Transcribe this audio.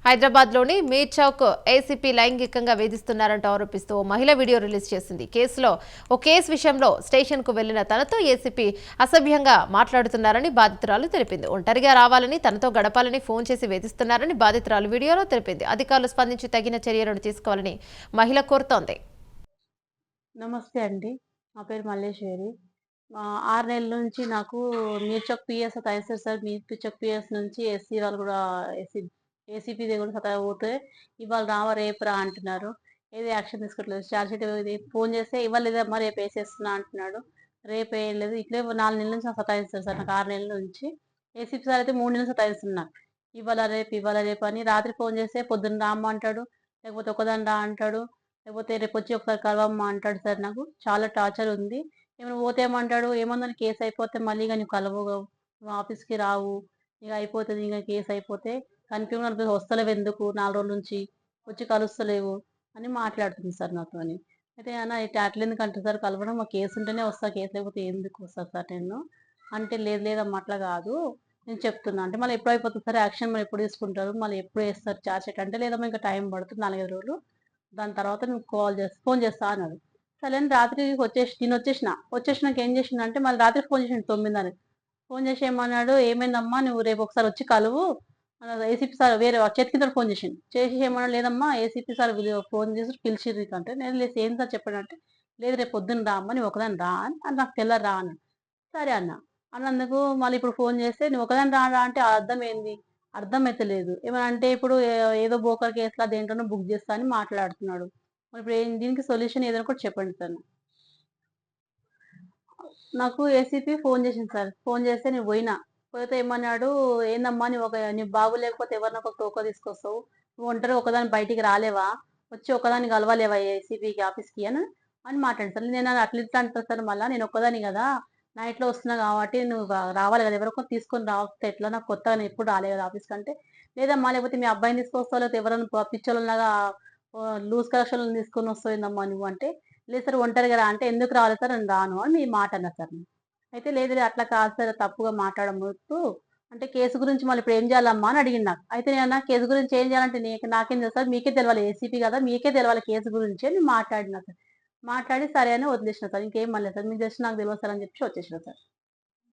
హైదరాబాద్లోని మీర్ చౌక్ ఏసీపీ లైంగికంగా వేధిస్తున్నారంటూ ఆరోపిస్తూ ఓ మహిళ వీడియో రిలీజ్ చేసింది. కేసు విషయంలో స్టేషన్కు వెళ్లిన తనతో ఏసీపీ అసభ్యంగా మాట్లాడుతున్నారని బాధితురాలు తెలిపింది. ఒంటరిగా రావాలని, తనతో గడపాలని ఫోన్ చేసి వేధిస్తున్నారని బాధితురాలు వీడియోలో తెలిపింది. అధికారులు స్పందించి తగిన చర్యలను తీసుకోవాలని మహిళ కోరుతోంది. నమస్తే అండి. నా పేరు మల్లేశ్వరి. 6 నెలల నుంచి నాకు మీర్చౌక్ పీఎస్ సతాయిస్తారు సార్. మీర్చౌక్ పీఎస్ నుంచి ఎస్సీ వాళ్ళు కూడా ఏసీపీ దగ్గర కూడా సతాయిపోతే ఇవాళ రావా రేపు రా అంటున్నారు. ఏది యాక్షన్ తీసుకోవట్లేదు. చార్జ్ షీట్ ఇది ఫోన్ చేస్తే ఇవాళ లేదమ్మా రేపు వేసేస్తున్నా అంటున్నాడు. రేపు వేయలేదు. ఇట్లే 4 నెలల నుంచి నాకు సతాయిస్తారు సార్. నాకు 6 నెలల నుంచి. ఏసీపీ సార్ అయితే 3 నెలలు సతాయిస్తున్నారు. ఇవాళ రేపు అని రాత్రి ఫోన్ చేస్తే పొద్దున్న రామ్మ అంటాడు. లేకపోతే ఒకదాని రా అంటాడు. లేకపోతే రేపొచ్చి ఒకసారి కలవమ్మా అంటాడు సార్. నాకు చాలా టార్చర్ ఉంది. ఏమైనా పోతే ఏమంటాడు, ఏముందని కేసు అయిపోతే మళ్ళీ ఇక నువ్వు కలవవు, నువ్వు ఆఫీస్‌కి రావు. ఇక అయిపోతది ఇక కేసు అయిపోతే కనిపియకుండా వస్తలేవెందుకు 4 రోజుల నుంచి, వచ్చి కలుస్తలేవు అని మాట్లాడుతుంది సార్ నాతోని. అయితే అన్న ఇట్లా అట్లెందుకంటారు సార్ కలవడం మా కేసు ఉంటేనే వస్తా, కేసు లేకపోతే ఎందుకు వస్తా సార్ నేను అంటే, లేదు లేదమ్మా అట్లా కాదు నేను చెప్తున్నా అంటే, మళ్ళీ ఎప్పుడు అయిపోతుంది సార్ యాక్షన్ మరి ఎప్పుడు తీసుకుంటారు, మళ్ళీ ఎప్పుడు వేస్తారు ఛార్జ్ షీట్ అంటే, లేదమ్మా ఇంకా టైం పడుతుంది 4, 5 రోజులు. దాని తర్వాత నువ్వు ఫోన్ చేస్తా అన్నాడు. సరే అని రాత్రి వచ్చేసినాక ఏం చేసిండంటే మళ్ళీ రాత్రి ఫోన్ చేసిండు 9:30. ఫోన్ చేసి ఏమన్నాడు, ఏమైందమ్మా నువ్వు రేపు ఒకసారి వచ్చి కలువు ఏసీపీ సార్ వేరే చేతికింద ఫోన్ చేసిండు. చేసి ఏమన్నాడు, లేదమ్మా ఏసీపీ సార్ ఫోన్ చేసి పిలిచిర్రు అంటే, నేను లేదు ఏం సార్ చెప్పాడంటే, లేదు రేపు పొద్దున్న రా అమ్మ నువ్వు ఒకదాని రా అని నాకు తెల్లారి రా అన్నాడు. సరే అన్న. అన్నందుకు మళ్ళీ ఇప్పుడు ఫోన్ చేస్తే నువ్వు ఒకదాని రా అంటే అర్థం ఏంది? అర్థమైతలేదు. ఏమన్నా అంటే ఇప్పుడు ఏదో బోకర్ కేసులా దేంట్లోనో బుక్ చేస్తా అని మాట్లాడుతున్నాడు. మరి ఇప్పుడు దీనికి సొల్యూషన్ ఏదైనా కూడా చెప్పండి సార్. నాకు ఏసీపీ ఫోన్ చేసింది సార్. ఫోన్ చేస్తే నేను పోయినా. పోతే ఏమన్నాడు, ఏందమ్మా నీ బాబు లేకపోతే ఎవరినో ఒక తోక తీసుకొస్తావు. నువ్వు ఒంటరిగా ఒకదాన్ని బయటికి రాలేవా? వచ్చి ఒకదాన్ని కలవలేవా ఏసీపీకి ఆఫీస్‌కి అని మాట్లాడాను సార్. నేను అట్లా ఇట్లా అంటా సార్ మళ్ళా నేను ఒక్కదాన్ని కదా! నైట్‌లో వస్తున్నా కాబట్టి నువ్వు రావాలి కదా! ఎవరో ఒకరిని తీసుకొని రావస్తే ఎట్లా? నాకు కొత్తగా నేను ఎప్పుడు రాలే కదా ఆఫీస్‌కంటే, లేదమ్మా లేకపోతే మీ అబ్బాయిని తీసుకొస్తావా? లేకపోతే ఎవరైనా పిచ్చోళ్ళలాగా లూజ్ కలెక్షన్‌లను తీసుకొని వస్తావేందమ్మా నువ్వు అంటే, లేదు సార్ ఒంటరిగా రా అంటే, ఎందుకు రాలేదు సార్ నేను రాను అని మీ మాట అన్నా సార్. అయితే లేదు అట్లా కాదు సార్ తప్పుగా మాట్లాడమొద్దు. అంటే కేసు గురించి మళ్ళీ ఇప్పుడు ఏం చేయాలమ్మా అని అడిగిండు నాకు. అయితే నేనన్నా కేసు గురించి ఏం చేయాలంటే నాకేం తెలుసు సార్ మీకే తెలవాలి ఏసీపీ కదా! మీకే తెలవాలి కేసు గురించి అని మాట్లాడినా సార్. మాట్లాడి సరే అని వదిలేసిన సార్. ఇంకేం అనలేదు సార్. మీకు జస్ట్ నాకు తెలవదు సార్ అని చెప్పేసి వచ్చేసిన సార్.